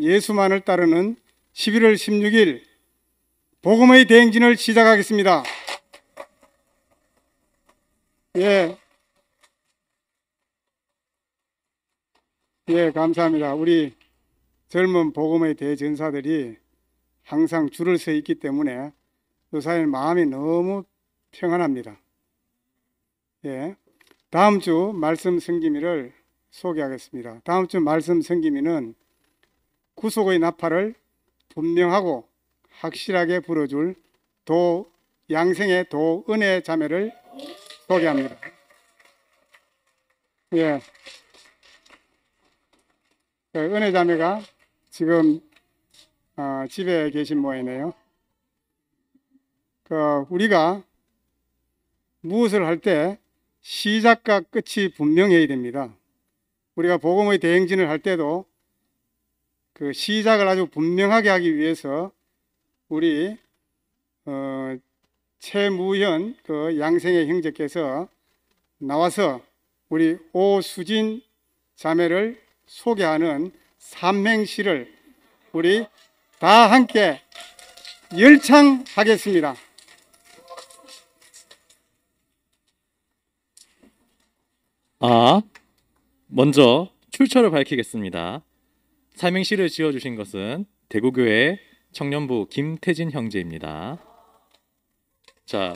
예수만을 따르는 11월 16일 복음의 대행진을 시작하겠습니다. 감사합니다. 우리 젊은 복음의 대전사들이 항상 줄을 서 있기 때문에 요사님 마음이 너무 평안합니다. 다음 주 말씀 성기미를 소개하겠습니다. 다음 주 말씀 성기미는 구속의 나팔을 분명하고 확실하게 불어줄 양생의 도은혜 자매를 소개합니다. 은혜 자매가 지금 집에 계신 모양이네요. 우리가 무엇을 할 때 시작과 끝이 분명해야 됩니다. 우리가 복음의 대행진을 할 때도 그 시작을 아주 분명하게 하기 위해서 우리 최무현 양생의 형제께서 나와서 우리 오수진 자매를 소개하는 삼행시를 우리 다 함께 열창하겠습니다. 먼저 출처를 밝히겠습니다. 삼행시를 지어주신 것은 대구교회 청년부 김태진 형제입니다. 자,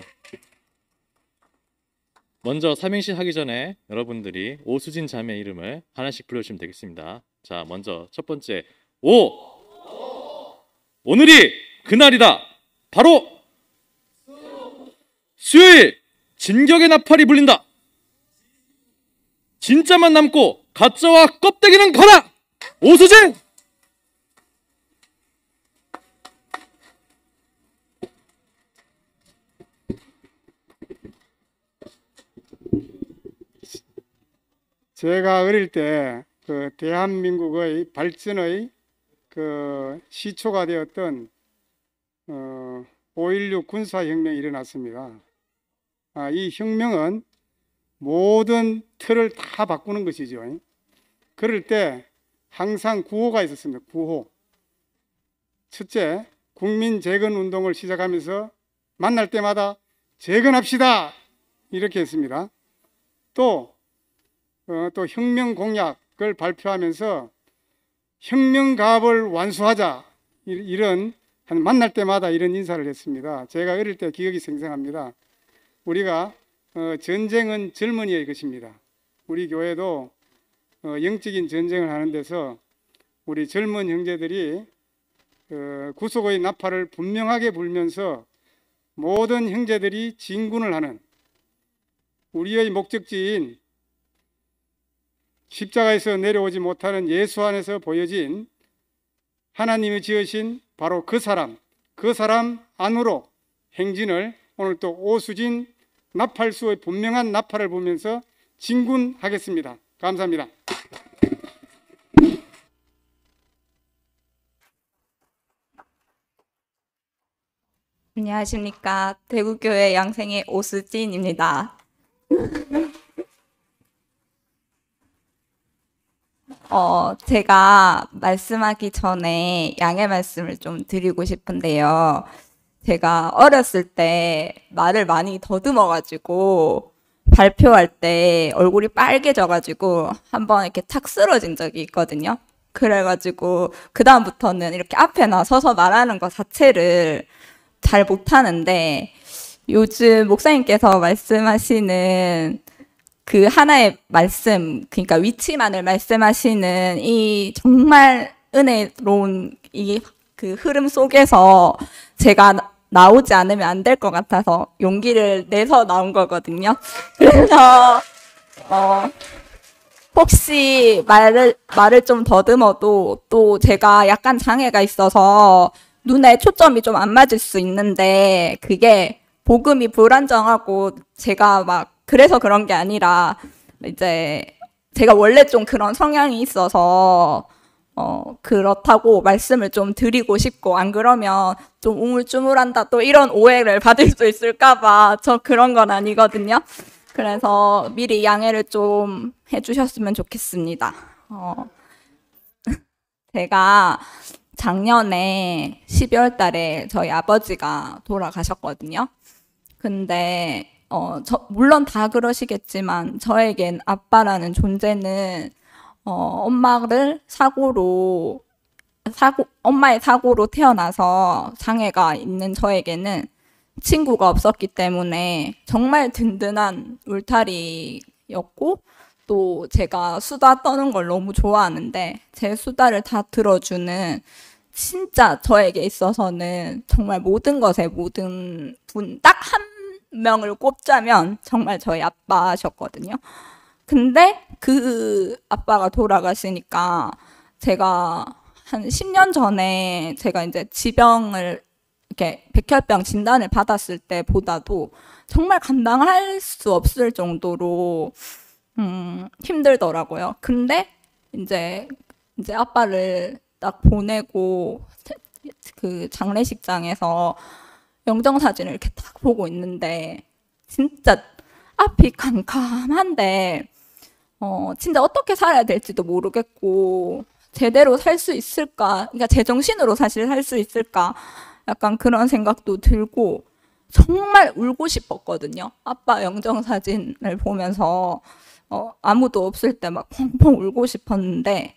먼저 삼행시 하기 전에 여러분들이 오수진 자매 이름을 하나씩 불러주시면 되겠습니다. 자, 먼저 첫 번째 오늘이 그날이다. 바로 수요일 진격의 나팔이 불린다. 진짜만 남고 가짜와 껍데기는 거라. 오수진! 제가 어릴 때 대한민국의 발전의 시초가 되었던 5.16 군사혁명이 일어났습니다. 이 혁명은 모든 틀을 다 바꾸는 것이죠. 그럴 때 항상 구호가 있었습니다. 구호. 첫째, 국민재건운동을 시작하면서 만날 때마다 재건합시다 이렇게 했습니다. 또 혁명 공약을 발표하면서 혁명가업을 완수하자 이런 만날 때마다 이런 인사를 했습니다. 제가 어릴 때 기억이 생생합니다. 우리가 전쟁은 젊은이의 것입니다. 우리 교회도 영적인 전쟁을 하는 데서 우리 젊은 형제들이 구속의 나팔을 분명하게 불면서 모든 형제들이 진군을 하는 우리의 목적지인 십자가에서 내려오지 못하는 예수 안에서 보여진 하나님이 지으신 바로 그 사람 안으로 행진을 오늘 또 오수진 나팔수의 분명한 나팔을 보면서 진군하겠습니다. 감사합니다. 안녕하십니까. 대구교회 양생의 오수진입니다. 제가 말씀하기 전에 양해 말씀을 좀 드리고 싶은데요. 제가 어렸을 때 말을 많이 더듬어가지고 발표할 때 얼굴이 빨개져가지고 한번 이렇게 탁 쓰러진 적이 있거든요. 그래가지고 그 다음부터는 이렇게 앞에 나서서 말하는 것 자체를 잘 못하는데, 요즘 목사님께서 말씀하시는 그 하나의 말씀, 그러니까 위치만을 말씀하시는 이 정말 은혜로운 이 그 흐름 속에서 제가 나오지 않으면 안 될 것 같아서 용기를 내서 나온 거거든요. 그래서 혹시 말을 좀 더듬어도 또 제가 약간 장애가 있어서 눈에 초점이 좀 안 맞을 수 있는데, 그게 복음이 불안정하고 제가 막 그래서 그런 게 아니라 이제 제가 원래 좀 그런 성향이 있어서 그렇다고 말씀을 좀 드리고 싶고, 안 그러면 좀 우물쭈물한다 또 이런 오해를 받을 수 있을까봐 저 그런 건 아니거든요. 그래서 미리 양해를 좀 해주셨으면 좋겠습니다. 제가 작년에 12월 달에 저희 아버지가 돌아가셨거든요. 근데 물론 다 그러시겠지만 저에겐 아빠라는 존재는 엄마의 사고로 태어나서 장애가 있는 저에게는 친구가 없었기 때문에 정말 든든한 울타리였고, 또 제가 수다 떠는 걸 너무 좋아하는데 제 수다를 다 들어주는, 진짜 저에게 있어서는 정말 모든 것의 모든 분, 딱 한 명을 꼽자면 정말 저희 아빠셨거든요. 근데 그 아빠가 돌아가시니까 제가 한 10년 전에 제가 이제 지병을 이렇게 백혈병 진단을 받았을 때보다도 정말 감당할 수 없을 정도로 힘들더라고요. 근데 이제 아빠를 딱 보내고 그 장례식장에서 영정사진을 이렇게 딱 보고 있는데 진짜 앞이 캄캄한데 진짜 어떻게 살아야 될지도 모르겠고 제대로 살 수 있을까, 그러니까 제정신으로 사실 살 수 있을까, 약간 그런 생각도 들고 정말 울고 싶었거든요. 아빠 영정사진을 보면서 아무도 없을 때 막 펑펑 울고 싶었는데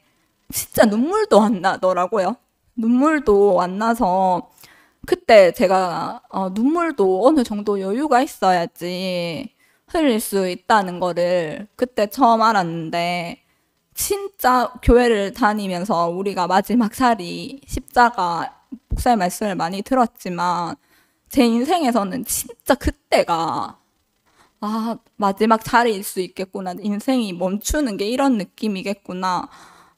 진짜 눈물도 안 나더라고요. 눈물도 안 나서 그때 제가 눈물도 어느 정도 여유가 있어야지 흘릴 수 있다는 거를 그때 처음 알았는데, 진짜 교회를 다니면서 우리가 마지막 살이 십자가, 목사의 말씀을 많이 들었지만 제 인생에서는 진짜 그때가 마지막 자리일 수 있겠구나, 인생이 멈추는 게 이런 느낌이겠구나,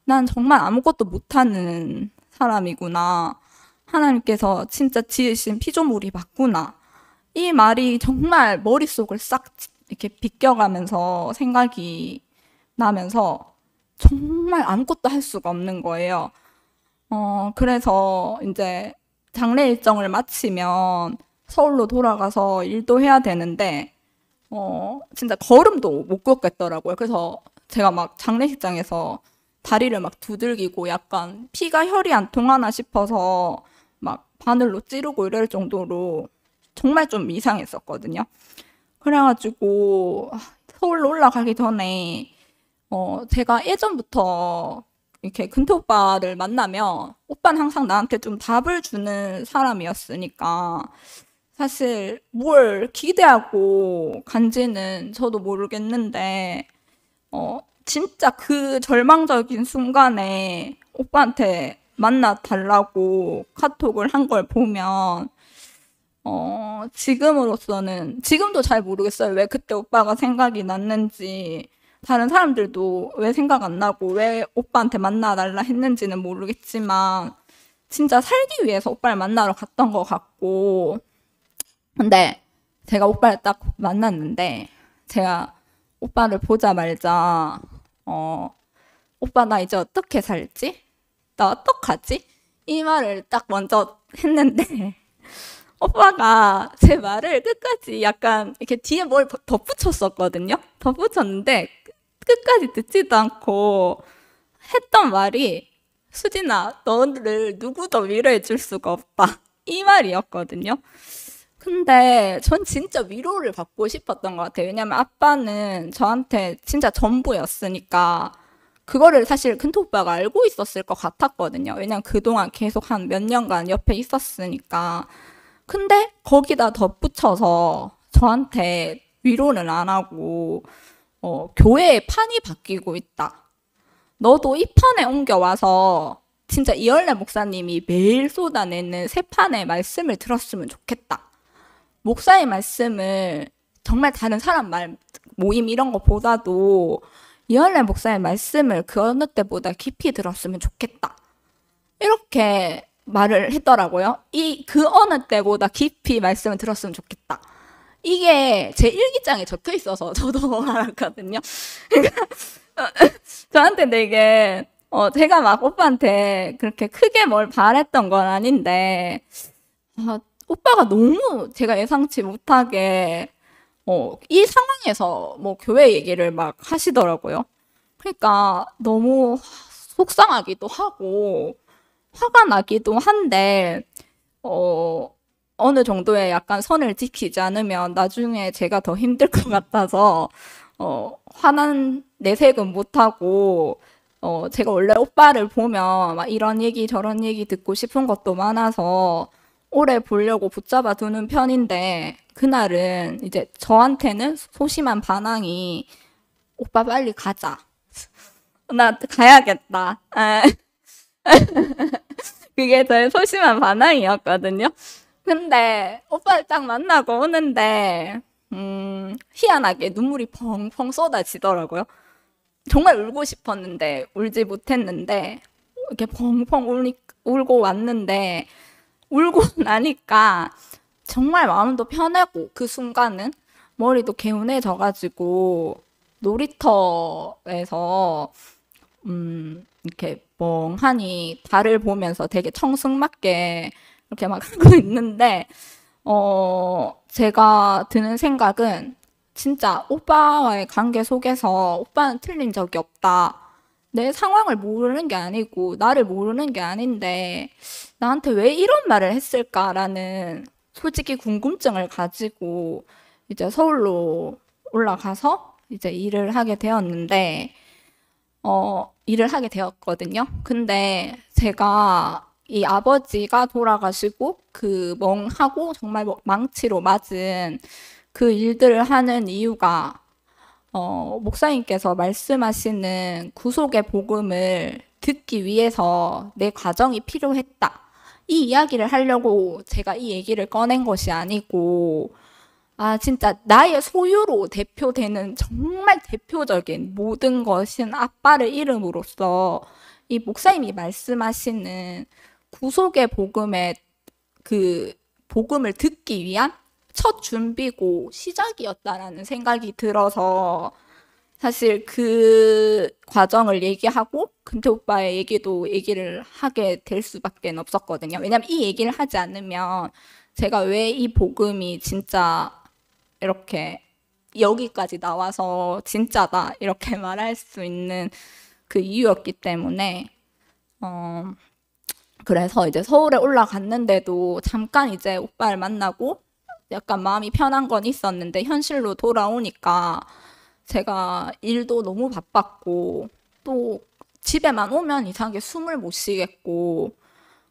난 정말 아무것도 못하는 사람이구나, 하나님께서 진짜 지으신 피조물이 맞구나, 이 말이 정말 머릿속을 싹 이렇게 비껴가면서 생각이 나면서 정말 아무것도 할 수가 없는 거예요. 그래서 이제 장례 일정을 마치면 서울로 돌아가서 일도 해야 되는데 진짜 걸음도 못 걷겠더라고요. 그래서 제가 막 장례식장에서 다리를 막 두들기고 약간 피가 혈이 안 통하나 싶어서 막 바늘로 찌르고 이럴 정도로 정말 좀 이상했었거든요. 그래가지고 서울로 올라가기 전에 제가 예전부터 이렇게 근태 오빠를 만나면 오빠는 항상 나한테 좀 답을 주는 사람이었으니까 사실 뭘 기대하고 간지는 저도 모르겠는데 진짜 그 절망적인 순간에 오빠한테 만나달라고 카톡을 한 걸 보면 지금으로서는 지금도 잘 모르겠어요. 왜 그때 오빠가 생각이 났는지, 다른 사람들도 왜 생각 안 나고 왜 오빠한테 만나달라 했는지는 모르겠지만 진짜 살기 위해서 오빠를 만나러 갔던 것 같고, 근데 제가 오빠를 딱 만났는데 제가 오빠를 보자마자 오빠 나 이제 어떻게 살지? 나 어떡하지? 이 말을 딱 먼저 했는데 오빠가 제 말을 끝까지 약간 이렇게 뒤에 뭘 덧붙였었거든요. 덧붙였는데 끝까지 듣지도 않고 했던 말이, 수진아, 너를 누구도 위로해 줄 수가 없다, 이 말이었거든요. 근데 전 진짜 위로를 받고 싶었던 것 같아요. 왜냐면 아빠는 저한테 진짜 전부였으니까 그거를 사실 큰토 오빠가 알고 있었을 것 같았거든요. 왜냐면 그동안 계속 한 몇 년간 옆에 있었으니까. 근데 거기다 덧붙여서 저한테 위로는 안 하고 교회의 판이 바뀌고 있다, 너도 이 판에 옮겨와서 진짜 이ør래 목사님이 매일 쏟아내는 새 판의 말씀을 들었으면 좋겠다, 목사의 말씀을 정말 다른 사람 말 모임 이런 거보다도 이ør래 목사의 말씀을 그 어느 때보다 깊이 들었으면 좋겠다, 이렇게 말을 했더라고요. 그 어느 때보다 깊이 말씀을 들었으면 좋겠다, 이게 제 일기장에 적혀 있어서 저도 알았거든요. 그러니까 저한테 되게 제가 막 오빠한테 그렇게 크게 뭘 바랬던 건 아닌데 오빠가 너무 제가 예상치 못하게 이 상황에서 뭐 교회 얘기를 막 하시더라고요. 그러니까 너무 속상하기도 하고 화가 나기도 한데 어느 정도의 약간 선을 지키지 않으면 나중에 제가 더 힘들 것 같아서 화난 내색은 못하고 제가 원래 오빠를 보면 막 이런 얘기 저런 얘기 듣고 싶은 것도 많아서 오래 보려고 붙잡아 두는 편인데 그날은 이제 저한테는 소심한 반항이 오빠 빨리 가자. 나 가야겠다. 그게 저의 소심한 반항이었거든요. 근데 오빠를 딱 만나고 오는데 희한하게 눈물이 펑펑 쏟아지더라고요. 정말 울고 싶었는데 울지 못했는데 이렇게 펑펑 울고 왔는데 울고 나니까 정말 마음도 편하고 그 순간은 머리도 개운해져가지고 놀이터에서 이렇게 멍하니 달을 보면서 되게 청승맞게 이렇게 막 하고 있는데 제가 드는 생각은 진짜 오빠와의 관계 속에서 오빠는 틀린 적이 없다. 내 상황을 모르는 게 아니고 나를 모르는 게 아닌데 나한테 왜 이런 말을 했을까라는 솔직히 궁금증을 가지고 이제 서울로 올라가서 이제 일을 하게 되었는데 일을 하게 되었거든요. 근데 제가 이 아버지가 돌아가시고 그 멍하고 정말 망치로 맞은 그 일들을 하는 이유가 목사님께서 말씀하시는 구속의 복음을 듣기 위해서 내 과정이 필요했다. 이 이야기를 하려고 제가 이 얘기를 꺼낸 것이 아니고 진짜 나의 소유로 대표되는 정말 대표적인 모든 것은 아빠를 이름으로써 이 목사님이 말씀하시는 구속의 복음의 그 복음을 듣기 위한 첫 준비고 시작이었다라는 생각이 들어서 사실 그 과정을 얘기하고 근태 오빠의 얘기를 하게 될 수밖에 없었거든요. 왜냐면 이 얘기를 하지 않으면 제가 왜 이 복음이 진짜 이렇게 여기까지 나와서 진짜다 이렇게 말할 수 있는 그 이유였기 때문에 그래서 이제 서울에 올라갔는데도 잠깐 이제 오빠를 만나고 약간 마음이 편한 건 있었는데 현실로 돌아오니까 제가 일도 너무 바빴고 또 집에만 오면 이상하게 숨을 못 쉬겠고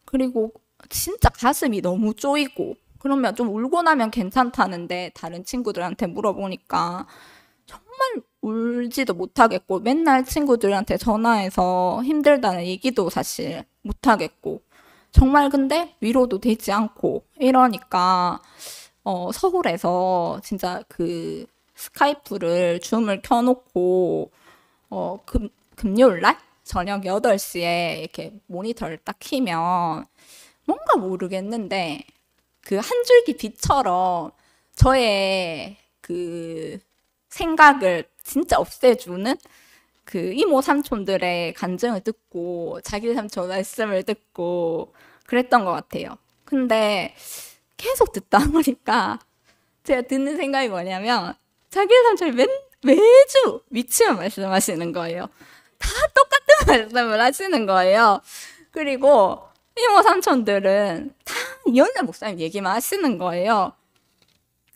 그리고 진짜 가슴이 너무 쪼이고 그러면 좀 울고 나면 괜찮다는데 다른 친구들한테 물어보니까 정말 울지도 못하겠고 맨날 친구들한테 전화해서 힘들다는 얘기도 사실 못하겠고 정말 근데 위로도 되지 않고 이러니까 서울에서 진짜 그 스카이프를 줌을 켜놓고 금요일 날 저녁 8시에 이렇게 모니터를 딱 키면 뭔가 모르겠는데 그 한 줄기 빛처럼 저의 그 생각을 진짜 없애주는 그 이모 삼촌들의 간증을 듣고 자기 삼촌 말씀을 듣고 그랬던 것 같아요. 근데 계속 듣다 보니까 제가 듣는 생각이 뭐냐면 자기 삼촌이 매주 미치만 말씀하시는 거예요. 다 똑같은 말씀을 하시는 거예요. 그리고 이모 삼촌들은 다 이현래 목사님 얘기만 하시는 거예요.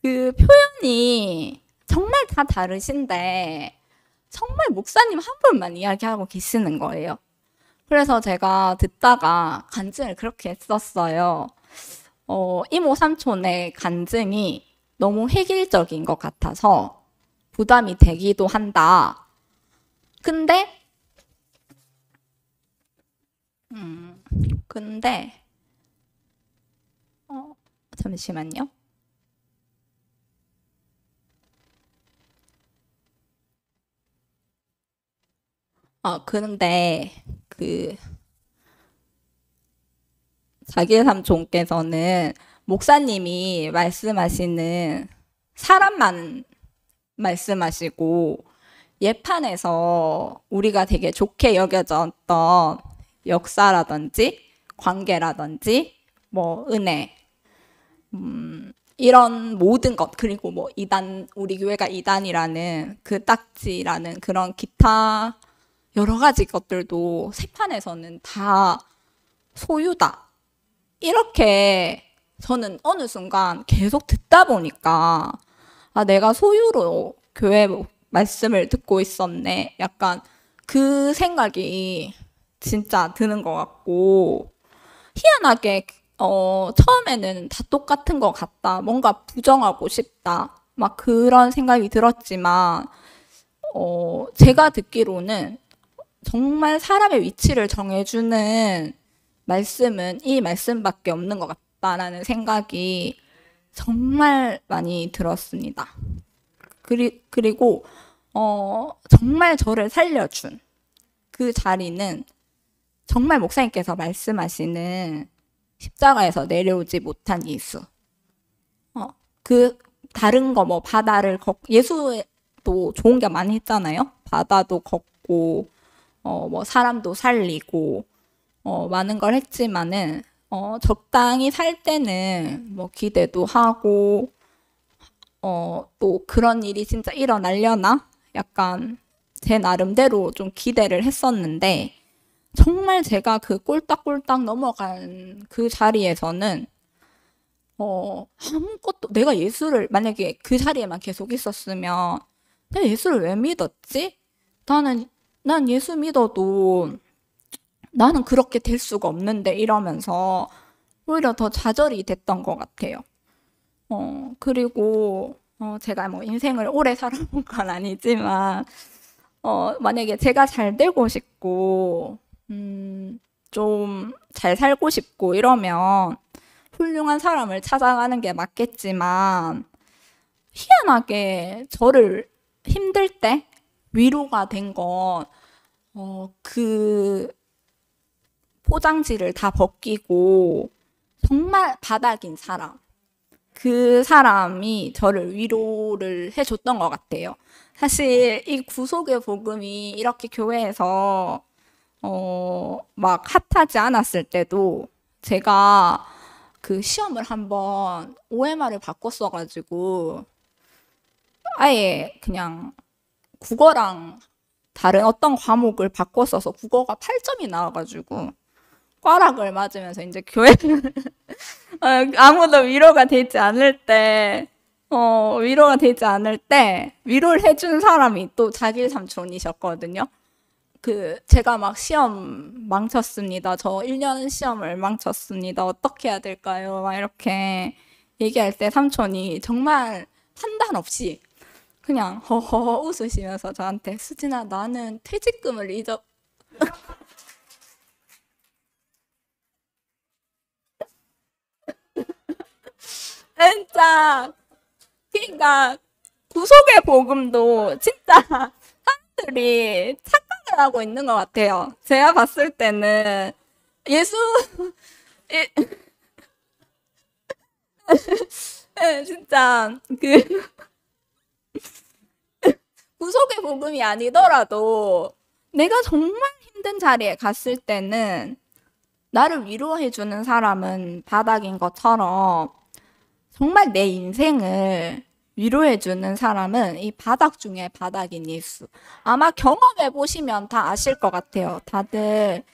그 표현이 정말 다 다르신데 정말 목사님 한 분만 이야기하고 계시는 거예요. 그래서 제가 듣다가 간증을 그렇게 했었어요. 이모 삼촌의 간증이 너무 획일적인 것 같아서 부담이 되기도 한다. 근데 잠시만요. 그런데 그 자기 삼촌께서는 목사님이 말씀하시는 사람만 말씀하시고 예판에서 우리가 되게 좋게 여겨졌던 역사라든지 관계라든지 뭐 은혜 이런 모든 것 그리고 뭐 이단 우리 교회가 이단이라는 그 딱지라는 그런 기타 여러 가지 것들도 세판에서는 다 소유다. 이렇게 저는 어느 순간 계속 듣다 보니까 아, 내가 소유로 교회 말씀을 듣고 있었네. 약간 그 생각이 진짜 드는 것 같고, 희한하게, 처음에는 다 똑같은 것 같다. 뭔가 부정하고 싶다. 막 그런 생각이 들었지만, 제가 듣기로는 정말 사람의 위치를 정해주는 말씀은 이 말씀밖에 없는 것 같다라는 생각이 정말 많이 들었습니다. 그리고 정말 저를 살려준 그 자리는 정말 목사님께서 말씀하시는 십자가에서 내려오지 못한 예수. 그 다른 거 뭐 바다를 예수도 좋은 게 많이 했잖아요. 바다도 걷고 뭐 사람도 살리고 많은 걸 했지만은 적당히 살 때는 뭐 기대도 하고 또 그런 일이 진짜 일어나려나? 약간 제 나름대로 좀 기대를 했었는데 정말 제가 그 꼴딱꼴딱 넘어간 그 자리에서는 아무것도 내가 예수를 만약에 그 자리에만 계속 있었으면 내가 예수를 왜 믿었지? 난 예수 믿어도 나는 그렇게 될 수가 없는데 이러면서 오히려 더 좌절이 됐던 것 같아요. 그리고 제가 뭐 인생을 오래 살아본 건 아니지만 만약에 제가 잘 되고 싶고 좀 잘 살고 싶고 이러면 훌륭한 사람을 찾아가는 게 맞겠지만 희한하게 저를 힘들 때 위로가 된 건 그 포장지를 다 벗기고 정말 바닥인 사람, 그 사람이 저를 위로를 해줬던 것 같아요. 사실 이 구속의 복음이 이렇게 교회에서 막 핫하지 않았을 때도 제가 그 시험을 한번 OMR을 바꿨어가지고 아예 그냥 국어랑 다른 어떤 과목을 바꿨어서 국어가 8점이 나와가지고 꽈락을 맞으면서 이제 교회 아무도 위로가 되지 않을 때 위로를 해준 사람이 또 자기 삼촌이셨거든요. 제가 막 시험 망쳤습니다. 저 1년 시험을 망쳤습니다. 어떻게 해야 될까요? 막 이렇게 얘기할 때 삼촌이 정말 판단 없이 그냥 허허 웃으시면서 저한테 수진아 나는 퇴직금을 진짜 그러니까 구속의 복음도 진짜 사람들이 착각을 하고 있는 것 같아요. 제가 봤을 때는 예수 진짜 구속의 복음이 아니더라도 내가 정말 힘든 자리에 갔을 때는 나를 위로해주는 사람은 바닥인 것처럼 정말 내 인생을 위로해주는 사람은 이 바닥 중에 바닥인 예수. 아마 경험해보시면 다 아실 것 같아요. 다들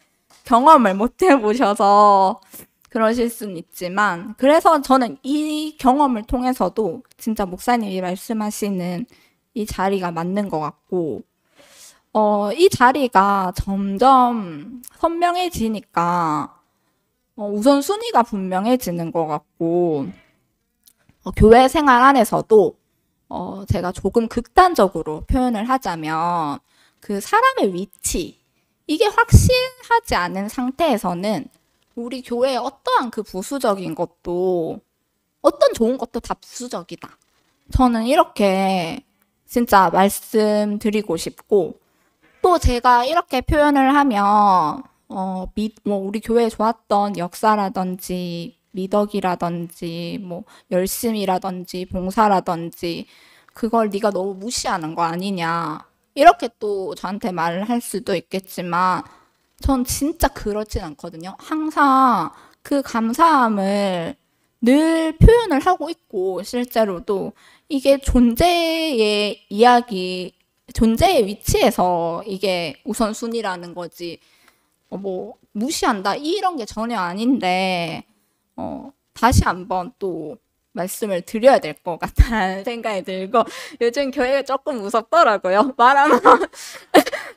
경험을 못 해보셔서 그러실 수는 있지만, 그래서 저는 이 경험을 통해서도 진짜 목사님이 말씀하시는 이 자리가 맞는 것 같고, 이 자리가 점점 선명해지니까, 우선순위가 분명해지는 것 같고, 교회 생활 안에서도 제가 조금 극단적으로 표현을 하자면 그 사람의 위치 이게 확실하지 않은 상태에서는 우리 교회의 어떠한 그 부수적인 것도 어떤 좋은 것도 다 부수적이다. 저는 이렇게 진짜 말씀드리고 싶고 또 제가 이렇게 표현을 하면 우리 교회에 좋았던 역사라든지 미덕이라든지 뭐 열심이라든지 봉사라든지 그걸 네가 너무 무시하는 거 아니냐 이렇게 또 저한테 말을 할 수도 있겠지만 전 진짜 그렇진 않거든요. 항상 그 감사함을 늘 표현을 하고 있고 실제로도 이게 존재의 이야기 존재의 위치에서 이게 우선순위라는 거지. 뭐 무시한다 이런 게 전혀 아닌데 다시 한번 또 말씀을 드려야 될 것 같다는 생각이 들고 요즘 교회가 조금 무섭더라고요. 말하면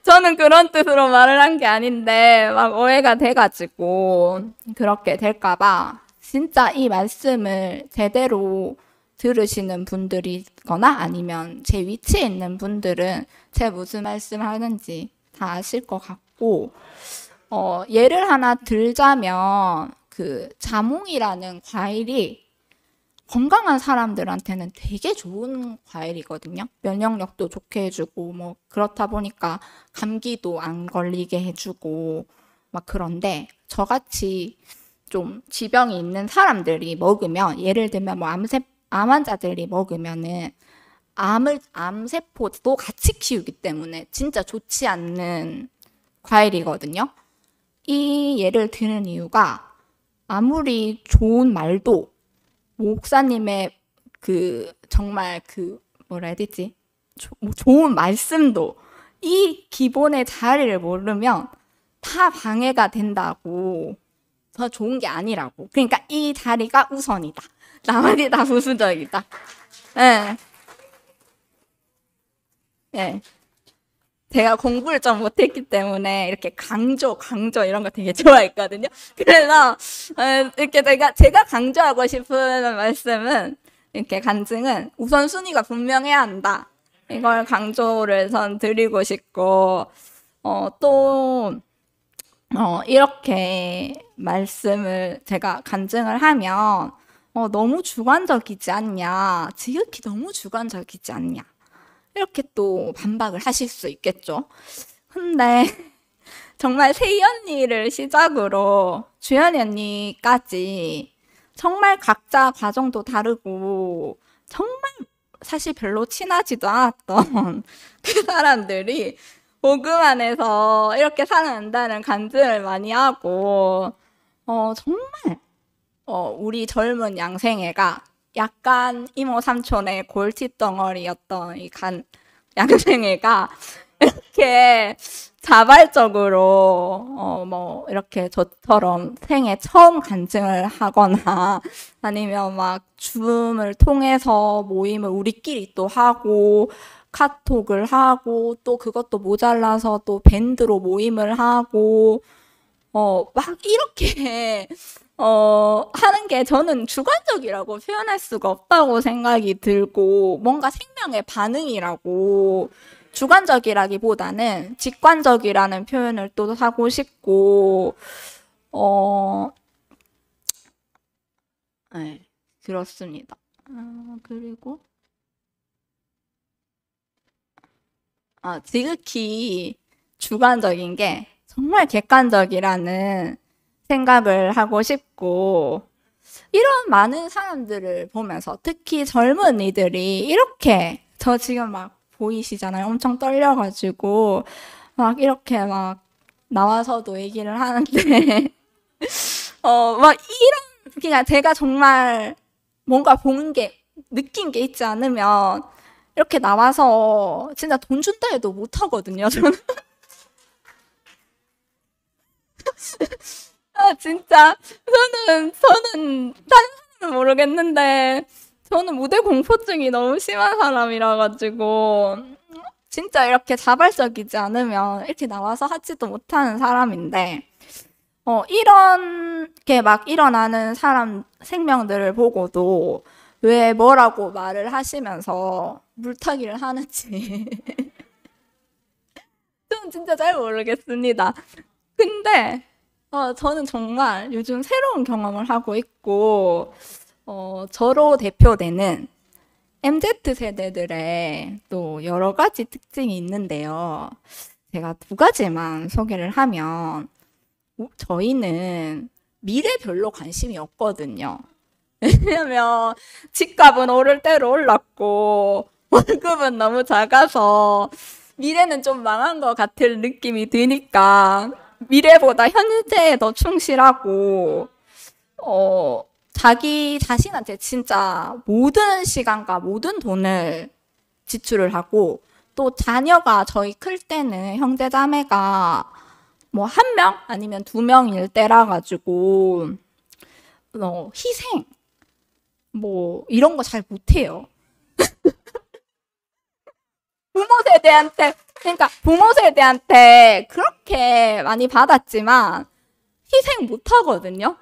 저는 그런 뜻으로 말을 한 게 아닌데 막 오해가 돼가지고 그렇게 될까봐 진짜 이 말씀을 제대로 들으시는 분들이거나 아니면 제 위치에 있는 분들은 제가 무슨 말씀 하는지 다 아실 것 같고 예를 하나 들자면 그 자몽이라는 과일이 건강한 사람들한테는 되게 좋은 과일이거든요. 면역력도 좋게 해주고 뭐 그렇다 보니까 감기도 안 걸리게 해주고 막 그런데 저같이 좀 지병이 있는 사람들이 먹으면 예를 들면 뭐 암 환자들이 먹으면은 암세포도 같이 키우기 때문에 진짜 좋지 않는 과일이거든요. 이 예를 드는 이유가 아무리 좋은 말도 목사님의 그 정말 그 뭐라 해야 되지? 좋은 말씀도 이 기본의 자리를 모르면 다 방해가 된다고 더 좋은 게 아니라고. 그러니까 이 자리가 우선이다. 나머지 다 부수적이다. 네. 네. 제가 공부를 좀 못했기 때문에 이렇게 강조 이런 거 되게 좋아했거든요. 그래서 이렇게 제가 강조하고 싶은 말씀은 이렇게 간증은 우선순위가 분명해야 한다. 이걸 강조를 전 드리고 싶고 또 이렇게 말씀을 제가 간증을 하면 너무 주관적이지 않냐, 지극히 너무 주관적이지 않냐 이렇게 또 반박을 하실 수 있겠죠. 근데 정말 세희 언니를 시작으로 주연이 언니까지 정말 각자 과정도 다르고 정말 사실 별로 친하지도 않았던 그 사람들이 복음 안에서 이렇게 살아낸다는 간증을 많이 하고 정말 우리 젊은 양생애가 약간 이모 삼촌의 골칫덩어리였던 이 양생애가 이렇게 자발적으로 뭐 이렇게 저처럼 생애 처음 간증을 하거나 아니면 막 줌을 통해서 모임을 우리끼리 또 하고 카톡을 하고 또 그것도 모자라서 또 밴드로 모임을 하고 막 이렇게 하는 게 저는 주관적이라고 표현할 수가 없다고 생각이 들고 뭔가 생명의 반응이라고 주관적이라기보다는 직관적이라는 표현을 또 하고 싶고 네, 그렇습니다. 그리고 지극히 주관적인 게 정말 객관적이라는 생각을 하고 싶고 이런 많은 사람들을 보면서 특히 젊은이들이 이렇게 저 지금 막 보이시잖아요. 엄청 떨려가지고 막 이렇게 막 나와서도 얘기를 하는데 막 이런 그냥 제가 정말 뭔가 느낀 게 있지 않으면 이렇게 나와서 진짜 돈 준다 해도 못 하거든요. 저는 진짜 저는 다른 사람은 모르겠는데 저는 무대 공포증이 너무 심한 사람이라 가지고 진짜 이렇게 자발적이지 않으면 이렇게 나와서 하지도 못하는 사람인데 이런 게 막 일어나는 사람 생명들을 보고도 왜 뭐라고 말을 하시면서 물타기를 하는지 저는 진짜 잘 모르겠습니다. 근데 저는 정말 요즘 새로운 경험을 하고 있고 저로 대표되는 MZ세대들의 또 여러 가지 특징이 있는데요. 제가 두 가지만 소개를 하면 저희는 미래 별로 관심이 없거든요. 왜냐면 집값은 오를 대로 올랐고 월급은 너무 작아서 미래는 좀 망한 것 같은 느낌이 드니까 미래보다 현재에 더 충실하고 자기 자신한테 진짜 모든 시간과 모든 돈을 지출을 하고 또 자녀가 저희 클 때는 형제 자매가 뭐 1명 아니면 2명일 때라 가지고 희생 뭐 이런 거 잘 못해요. 부모 세대한테 그렇게 많이 받았지만 희생 못 하거든요.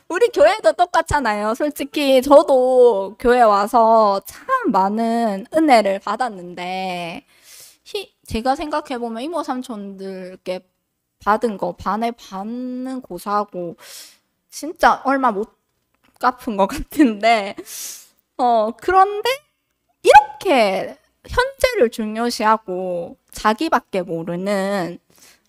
우리 교회도 똑같잖아요. 솔직히 저도 교회 와서 참 많은 은혜를 받았는데 제가 생각해보면 이모 삼촌들께 받은 거 반의 반은 고사하고 진짜 얼마 못 갚은 것 같은데 그런데 이렇게 현재를 중요시하고 자기밖에 모르는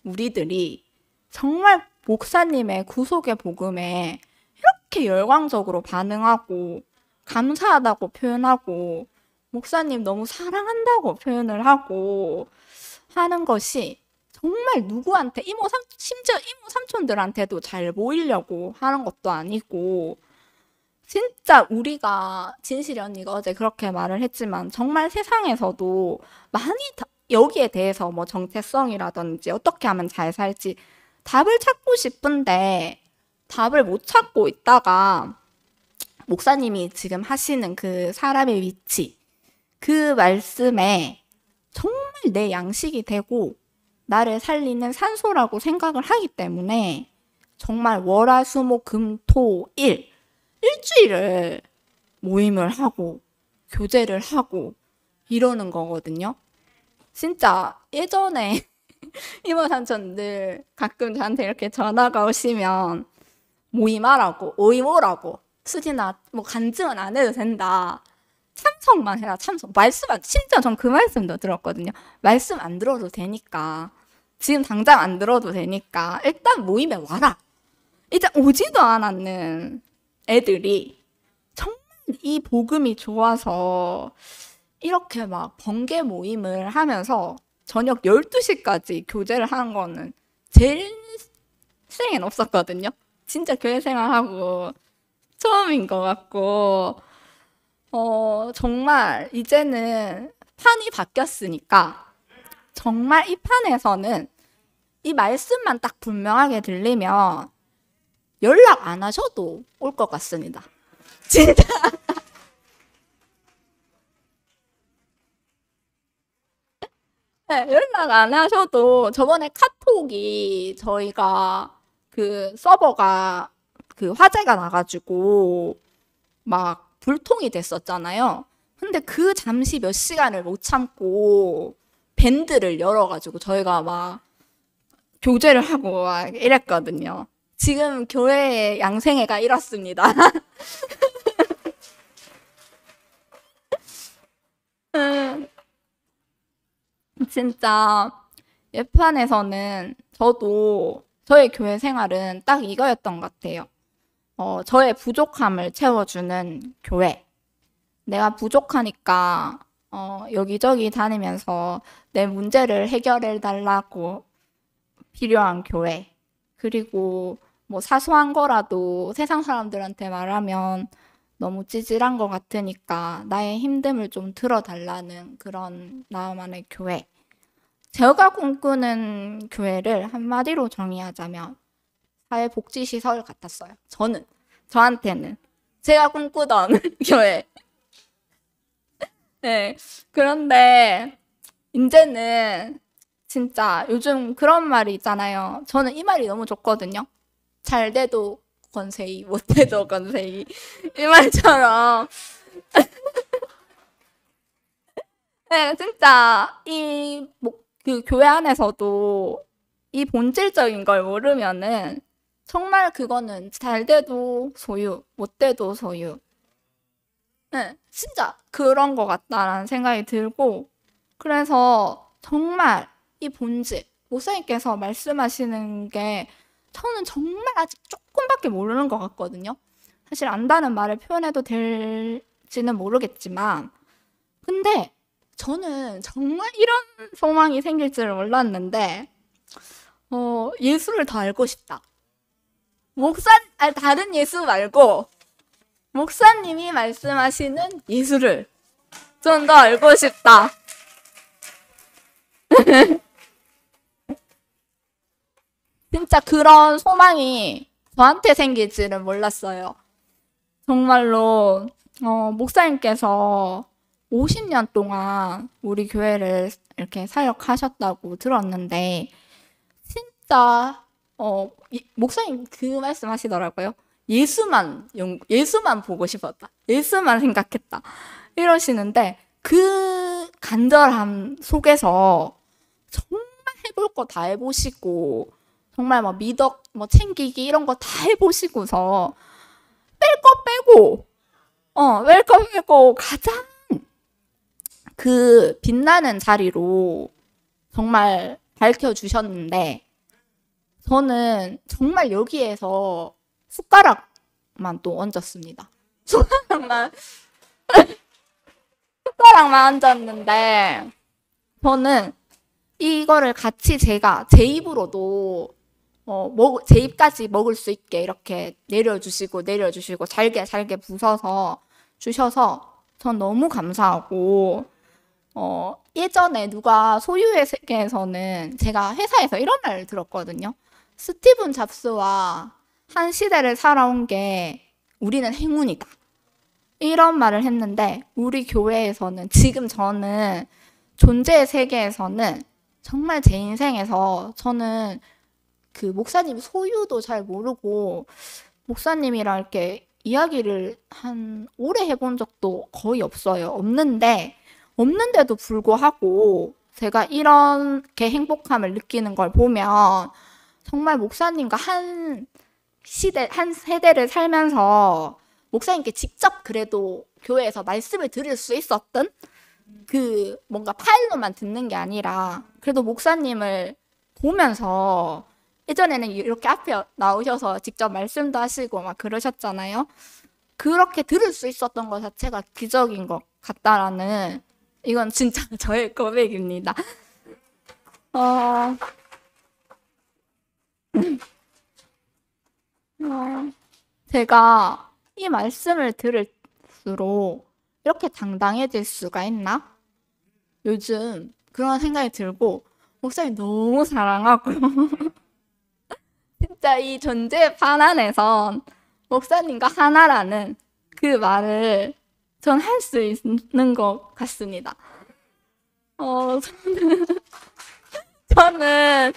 우리들이 정말 목사님의 구속의 복음에 이렇게 열광적으로 반응하고 감사하다고 표현하고 목사님 너무 사랑한다고 표현을 하고 하는 것이 정말 누구한테 심지어 이모 삼촌들한테도 잘 보이려고 하는 것도 아니고 진짜 우리가 진실이 언니가 어제 그렇게 말을 했지만 정말 세상에서도 많이 여기에 대해서 뭐 정체성이라든지 어떻게 하면 잘 살지 답을 찾고 싶은데 답을 못 찾고 있다가 목사님이 지금 하시는 그 사람의 위치 그 말씀에 정말 내 양식이 되고 나를 살리는 산소라고 생각을 하기 때문에 정말 월화수목금토일 일주일을 모임을 하고 교제를 하고 이러는 거거든요. 진짜 예전에 이모 삼촌들 가끔 저한테 이렇게 전화가 오시면 모임하라고 오라고 수진아 뭐 간증은 안 해도 된다. 참석만 해라 참석. 심지어 전 그 말씀도 들었거든요. 말씀 안 들어도 되니까 지금 당장 안 들어도 되니까 일단 모임에 와라. 이제 오지도 않았는 애들이 정말 이 복음이 좋아서 이렇게 막 번개 모임을 하면서 저녁 12시까지 교제를 하는 거는 제일 생엔 없었거든요. 진짜 교회 생활하고 처음인 것 같고 정말 이제는 판이 바뀌었으니까 정말 이 판에서는 이 말씀만 딱 분명하게 들리면 연락 안 하셔도 올 것 같습니다. 진짜. 네, 연락 안 하셔도 저번에 카톡이 저희가 그 서버가 그 화재가 나가지고 막 불통이 됐었잖아요. 근데 그 잠시 몇 시간을 못 참고 밴드를 열어가지고 저희가 막 교제를 하고 막 이랬거든요. 지금 교회의 양생애가 이렇습니다. 진짜 예판에서는 저도 저의 교회 생활은 딱 이거였던 것 같아요. 저의 부족함을 채워주는 교회. 내가 부족하니까 여기저기 다니면서 내 문제를 해결해 달라고 필요한 교회. 그리고 뭐 사소한 거라도 세상 사람들한테 말하면 너무 찌질한 것 같으니까 나의 힘듦을 좀 들어달라는 그런 나만의 교회. 제가 꿈꾸는 교회를 한마디로 정의하자면 사회복지시설 같았어요. 저한테는. 제가 꿈꾸던 교회. 네. 그런데 이제는 진짜 요즘 그런 말이 있잖아요. 저는 이 말이 너무 좋거든요. 잘 돼도 건세이, 못 돼도 건세이. 이 말처럼. 네, 진짜 그 교회 안에서도 이 본질적인 걸 모르면은 정말 그거는 잘 돼도 소유, 못 돼도 소유. 네, 진짜 그런 것 같다라는 생각이 들고 그래서 정말 이 본질, 목사님께서 말씀하시는 게 저는 정말 아직 조금밖에 모르는 것 같거든요. 사실 안다는 말을 표현해도 될지는 모르겠지만 근데 저는 정말 이런 소망이 생길 줄 몰랐는데 예수를 더 알고 싶다. 다른 예수 말고 목사님이 말씀하시는 예수를 좀 더 알고 싶다. 진짜 그런 소망이 저한테 생길 줄은 몰랐어요. 정말로 목사님께서 50년 동안 우리 교회를 이렇게 사역하셨다고 들었는데 진짜 목사님 그 말씀 하시더라고요. 예수만 보고 싶었다. 예수만 생각했다. 이러시는데 그 간절함 속에서 정말 해볼 거 다 해보시고 정말 뭐 미덕 뭐 챙기기 이런 거 다 해보시고서 뺄 거 빼고 가장 그 빛나는 자리로 정말 밝혀주셨는데 저는 정말 여기에서 숟가락만 또 얹었습니다. 숟가락만 얹었는데 저는 이거를 같이 제가 제 입으로도 제 입까지 먹을 수 있게 이렇게 내려주시고 잘게 부숴서 주셔서 전 너무 감사하고 예전에 누가 소유의 세계에서는 제가 회사에서 이런 말을 들었거든요. 스티븐 잡스와 한 시대를 살아온 게 우리는 행운이다. 이런 말을 했는데 우리 교회에서는 지금 저는 존재의 세계에서는 정말 제 인생에서 저는 그 목사님 소유도 잘 모르고 목사님이랑 이렇게 이야기를 한 오래 해본 적도 거의 없어요. 없는데도 불구하고 제가 이렇게 행복함을 느끼는 걸 보면 정말 목사님과 한 세대를 살면서 목사님께 직접 그래도 교회에서 말씀을 들을 수 있었던 그 뭔가 파일로만 듣는 게 아니라 그래도 목사님을 보면서 예전에는 이렇게 앞에 나오셔서 직접 말씀도 하시고 막 그러셨잖아요. 그렇게 들을 수 있었던 것 자체가 기적인 것 같다라는 이건 진짜 저의 고백입니다. 제가 이 말씀을 들을수록 이렇게 당당해질 수가 있나? 요즘 그런 생각이 들고 목사님 너무 사랑하고 진짜 이 존재의 반환에선 목사님과 하나라는 그 말을 전 할 수 있는 것 같습니다. 저는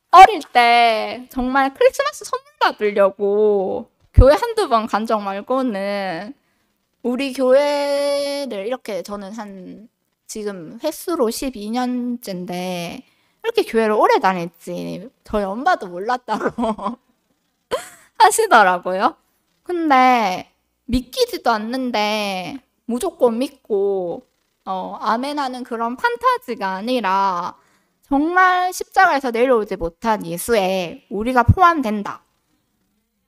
어릴 때 정말 크리스마스 선물 받으려고 교회 한두 번 간 적 말고는 우리 교회를 이렇게 저는 한 지금 횟수로 12년째인데 이렇게 교회를 오래 다녔지 저희 엄마도 몰랐다고 하시더라고요. 근데 믿기지도 않는데 무조건 믿고 아멘하는 그런 판타지가 아니라 정말 십자가에서 내려오지 못한 예수에 우리가 포함된다.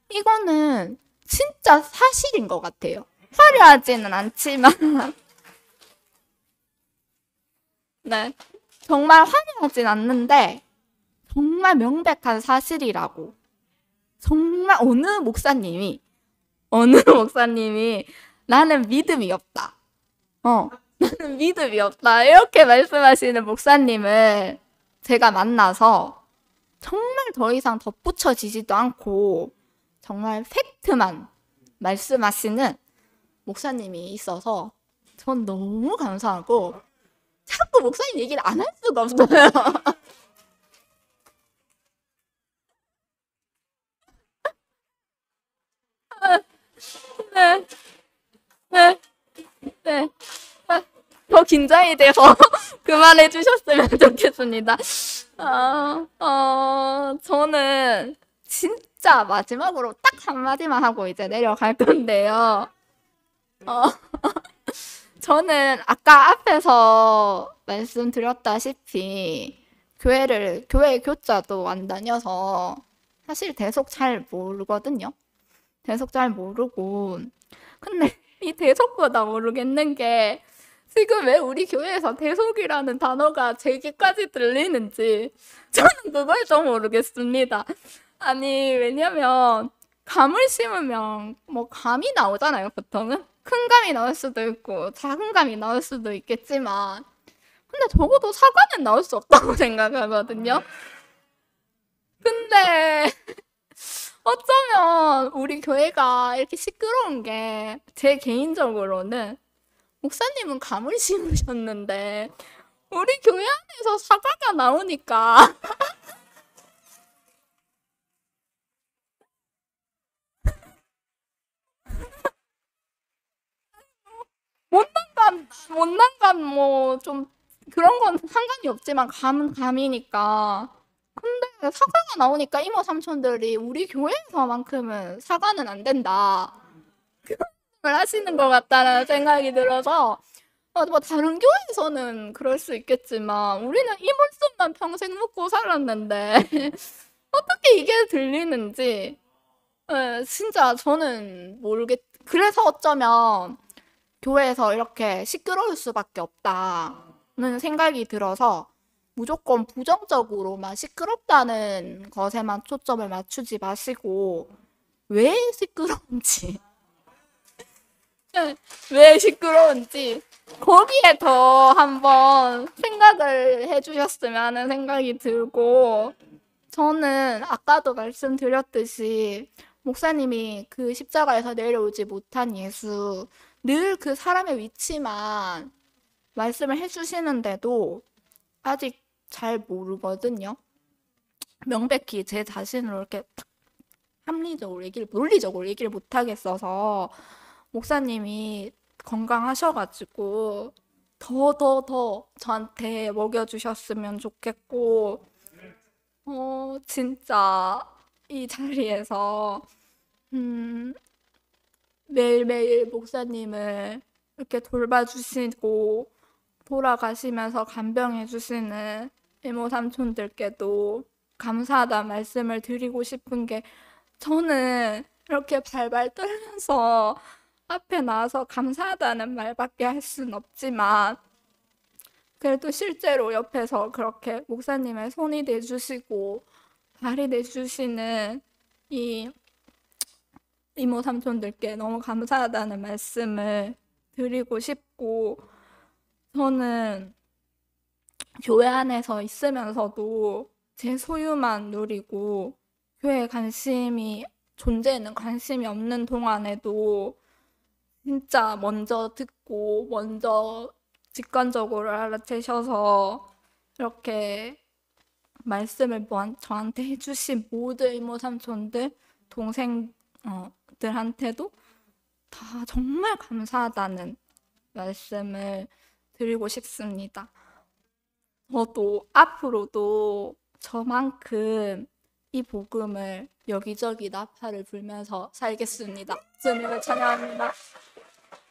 이거는 진짜 사실인 것 같아요. 화려하지는 않지만 네, 정말 화려하진 않는데 정말 명백한 사실이라고. 정말 어느 목사님이 나는 믿음이 없다. 나는 믿음이 없다. 이렇게 말씀하시는 목사님을 제가 만나서 정말 더 이상 덧붙여지지도 않고 정말 팩트만 말씀하시는 목사님이 있어서 전 너무 감사하고 자꾸 목사님 얘기를 안 할 수가 없어요. 네, 네, 네. 더 긴장이 돼서 그만해 주셨으면 좋겠습니다. 저는 진짜 마지막으로 딱 한마디만 하고 이제 내려갈 건데요. 저는 아까 앞에서 말씀드렸다시피 교회 교자도 안 다녀서 사실 대속 잘 모르거든요. 대속 잘 모르고 근데 이 대속보다 모르겠는 게 지금 왜 우리 교회에서 대속이라는 단어가 제 귀까지 들리는지 저는 그걸 좀 모르겠습니다. 아니 왜냐면 감을 심으면 뭐 감이 나오잖아요. 보통은 큰 감이 나올 수도 있고 작은 감이 나올 수도 있겠지만 근데 적어도 사과는 나올 수 없다고 생각하거든요. 근데 어쩌면 우리 교회가 이렇게 시끄러운 게 제 개인적으로는 목사님은 감을 심으셨는데 우리 교회 안에서 사과가 나오니까 못난감 뭐 좀 그런 건 상관이 없지만 감은 감이니까. 근데 사과가 나오니까 이모 삼촌들이 우리 교회에서만큼은 사과는 안 된다. 그런 걸 하시는 것 같다는 생각이 들어서 뭐 다른 교회에서는 그럴 수 있겠지만 우리는 이 물속만 평생 묵고 살았는데 어떻게 이게 들리는지 진짜 저는 그래서 어쩌면 교회에서 이렇게 시끄러울 수밖에 없다는 생각이 들어서 무조건 부정적으로만 시끄럽다는 것에만 초점을 맞추지 마시고 왜 시끄러운지 왜 시끄러운지 거기에 더 한번 생각을 해주셨으면 하는 생각이 들고, 저는 아까도 말씀드렸듯이 목사님이 그 십자가에서 내려오지 못한 예수, 늘 그 사람의 위치만 말씀을 해주시는데도 아직 잘 모르거든요. 명백히 제 자신을 이렇게 논리적으로 얘기를 못하겠어서 목사님이 건강하셔가지고 더 저한테 먹여주셨으면 좋겠고, 진짜 이 자리에서 매일매일 목사님을 이렇게 돌봐주시고 돌아가시면서 간병해주시는 이모 삼촌들께도 감사하다 말씀을 드리고 싶은 게, 저는 이렇게 발발 떨면서 앞에 나와서 감사하다는 말밖에 할 수는 없지만 그래도 실제로 옆에서 그렇게 목사님의 손이 돼주시고 발이 돼주시는 이 이모 삼촌들께 너무 감사하다는 말씀을 드리고 싶고, 저는 교회 안에서 있으면서도 제 소유만 누리고 교회에 존재에는 관심이 없는 동안에도 진짜 먼저 듣고 먼저 직관적으로 알아채셔서 이렇게 말씀을 저한테 해주신 모든 이모 삼촌들, 동생들한테도 다 정말 감사하다는 말씀을 드리고 싶습니다. 저도 앞으로도 저만큼 이 복음을 여기저기 나팔을 불면서 살겠습니다. 주님을 찬양합니다.